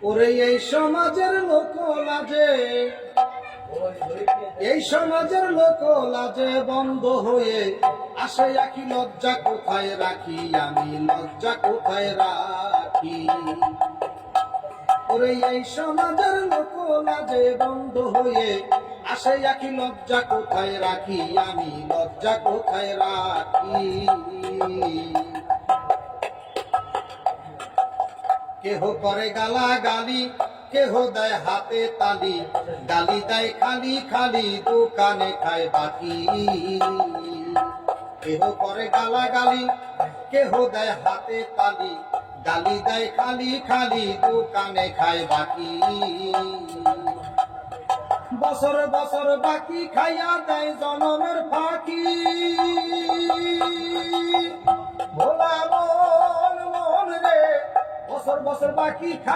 ওরে এই সমাজের লোক লাজে, এই সমাজের লোক লাজে বন্ধ হয়ে আসে আখি, লজ্জা কোথায় রাখি আমি, লজ্জা কোথায় রাখি। ওরে এই সমাজের লোক লাজে বন্ধ হয়ে আসে আখি, লজ্জা কোথায় রাখি আমি, লজ্জা কোথায় রাখি। কেহ করে গালাগালি, কেহ দেয় হাতে তালি, গালি দেয় খালি খালি, দোকানে খায় বাকি। কেহ করে গালাগালি, কেহ দেয় হাতে তালি, গালি দেয় খালি খালি, দোকানে খায় বাকি। বছর বছর বাকি খাইয়া দেয় জনমের ফাঁকি। ভোলা মন মন রে, বছর বছর বাকি খাই